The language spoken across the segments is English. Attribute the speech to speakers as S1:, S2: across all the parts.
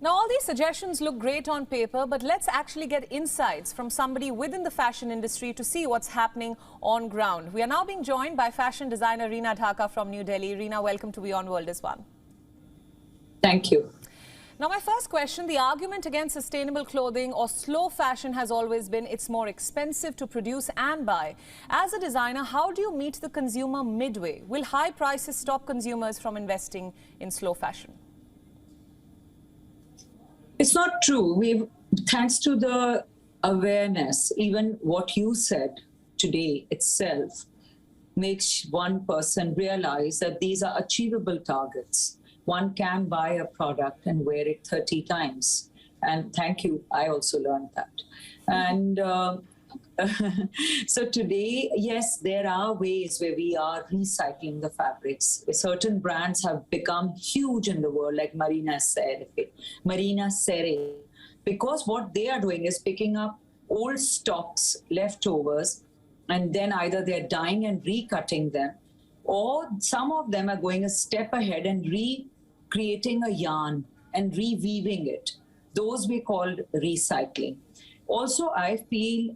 S1: Now, all these suggestions look great on paper, but let's actually get insights from somebody within the fashion industry to see what's happening on ground. We are now being joined by fashion designer Rina Dhaka from New Delhi. Rina, welcome to Beyond World is One.
S2: Thank you.
S1: Now, my first question, the argument against sustainable clothing or slow fashion has always been it's more expensive to produce and buy. As a designer, how do you meet the consumer midway? Will high prices stop consumers from investing in slow fashion?
S2: It's not true. Thanks to the awareness, even what you said today itself makes one person realize that these are achievable targets. One can buy a product and wear it 30 times. And thank you, I also learned that. And so today, yes, there are ways where we are recycling the fabrics. Certain brands have become huge in the world, like Marina Sere, because what they are doing is picking up old stocks, leftovers, and then either they're dyeing and recutting them, or some of them are going a step ahead and recreating a yarn and reweaving it. Those we call recycling. Also, I feel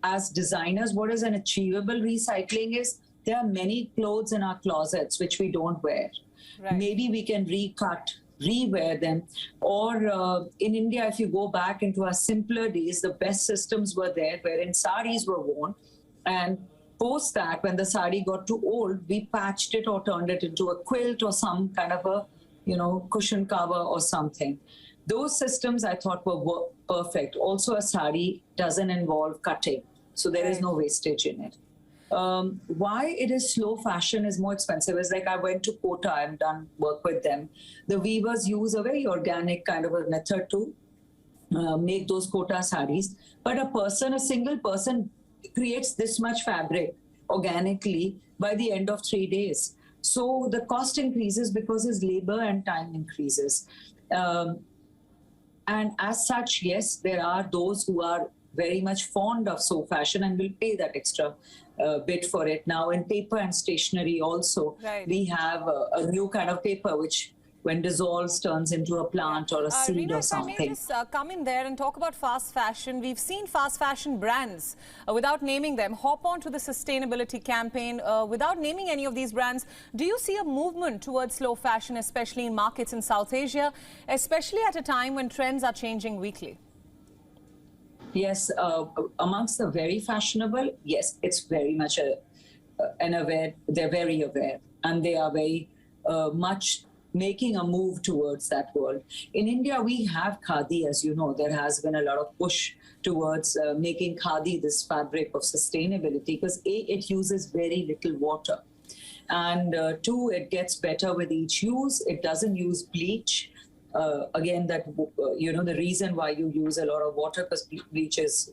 S2: as designers, what is an achievable recycling is there are many clothes in our closets which we don't wear. Right. Maybe we can recut, rewear them. Or in India, if you go back into our simpler days, the best systems were there wherein saris were worn. And post that, when the sari got too old, we patched it or turned it into a quilt or some kind of a, cushion cover or something. Those systems I thought were perfect. Also, a sari doesn't involve cutting, so there is no wastage in it. Why it is slow fashion is more expensive is like I went to Kota, I've done work with them. The weavers use a very organic kind of a method to make those Kota saris. But a single person creates this much fabric organically by the end of 3 days. So the cost increases because his labor and time increases. And as such, yes, there are those who are very much fond of slow fashion and will pay that extra bit for it. Now, in paper and stationery also, we have a new kind of paper which, when dissolves, turns into a plant or a seed
S1: Rina,
S2: or something.
S1: if I may just come in there and talk about fast fashion. We've seen fast fashion brands, without naming them, hop onto the sustainability campaign without naming any of these brands. Do you see a movement towards slow fashion, especially in markets in South Asia, especially at a time when trends are changing weekly?
S2: Yes, amongst the very fashionable, yes, it's very much they're very aware, and they are very much making a move towards that world. In India, we have khadi, as you know. There has been a lot of push towards making khadi this fabric of sustainability because A, it uses very little water, and two, it gets better with each use. It doesn't use bleach. Again, that the reason why you use a lot of water, because bleach is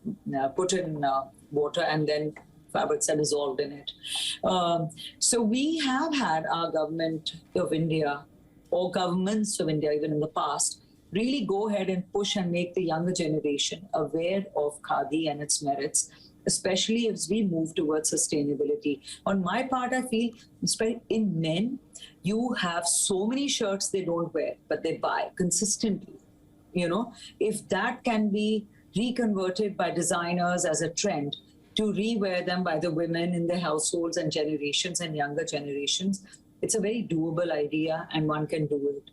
S2: put in water and then fabrics are dissolved in it. So we have had our government of India, or governments of India even in the past, really go ahead and push and make the younger generation aware of khadi and its merits, especially as we move towards sustainability. On my part, I feel, especially in men, you have so many shirts they don't wear, but they buy consistently. If that can be reconverted by designers as a trend to rewear them by the women in their households and generations and younger generations, it's a very doable idea and one can do it.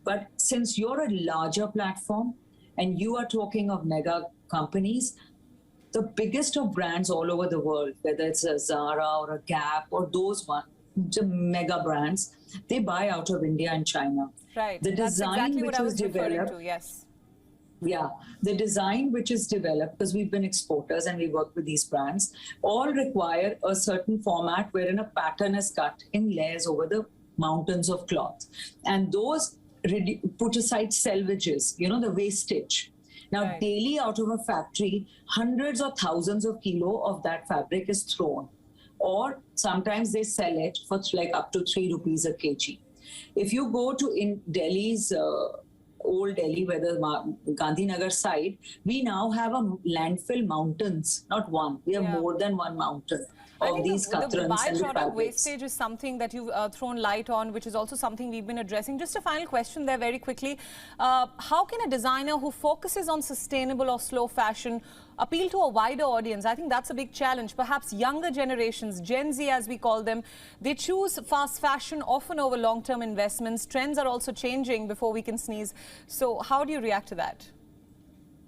S2: But since you're a larger platform and you are talking of mega companies, the biggest of brands all over the world, whether it's a Zara or a Gap or those the mega brands, they buy out of India and China.
S1: Right.
S2: The
S1: That's
S2: design
S1: exactly
S2: which
S1: what I was
S2: developed,
S1: referring to, yes.
S2: Yeah, the design which is developed, because we've been exporters and we work with these brands, all require a certain format wherein a pattern is cut in layers over the mountains of cloth. And those put aside selvages, the wastage. Now, daily out of a factory, hundreds or thousands of kilos of that fabric is thrown. Or sometimes they sell it for like up to 3 rupees a kg. If you go to in Delhi's old Delhi, where the Gandhinagar side, we now have a landfill mountains, not one. We have more than one mountain
S1: I
S2: of
S1: think
S2: these
S1: the
S2: katrans and the
S1: byproduct
S2: fabrics.
S1: wastage is something that you've thrown light on, which is also something we've been addressing. Just a final question there very quickly. How can a designer who focuses on sustainable or slow fashion appeal to a wider audience? I think that's a big challenge. Perhaps younger generations, Gen Z as we call them, they choose fast fashion often over long-term investments. Trends are also changing before we can sneeze. So how do you react to that?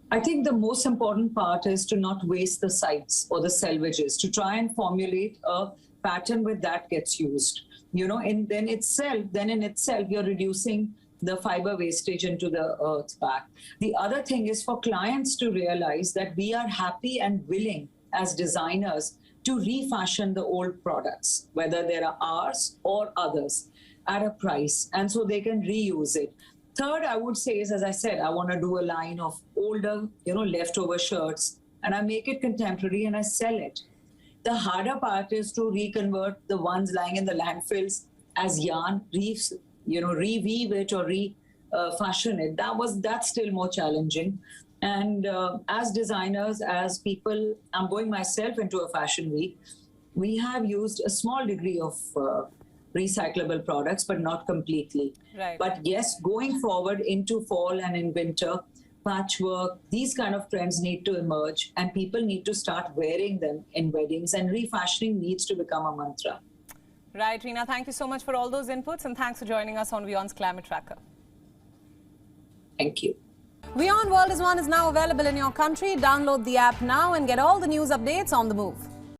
S2: I think the most important part is to not waste the sites or the selvages, to try and formulate a pattern where that gets used. You know, and then in itself, you're reducing the fiber wastage into the earth back. The other thing is for clients to realize that we are happy and willing as designers to refashion the old products, whether they are ours or others, at a price, and so they can reuse it. Third, I would say is, as I said, I want to do a line of older, leftover shirts, and I make it contemporary and I sell it. The harder part is to reconvert the ones lying in the landfills as yarn, reweave it or refashion it. That's still more challenging. And as designers, as people, I'm going myself into a fashion week, we have used a small degree of recyclable products, but not completely.
S1: Right.
S2: But yes, going forward into fall and in winter, patchwork, these kind of trends need to emerge and people need to start wearing them in weddings, and refashioning needs to become a mantra.
S1: Right, Rina, thank you so much for all those inputs and thanks for joining us on WION's Climate Tracker.
S2: Thank you.
S1: WION World is One is now available in your country. Download the app now and get all the news updates on the move.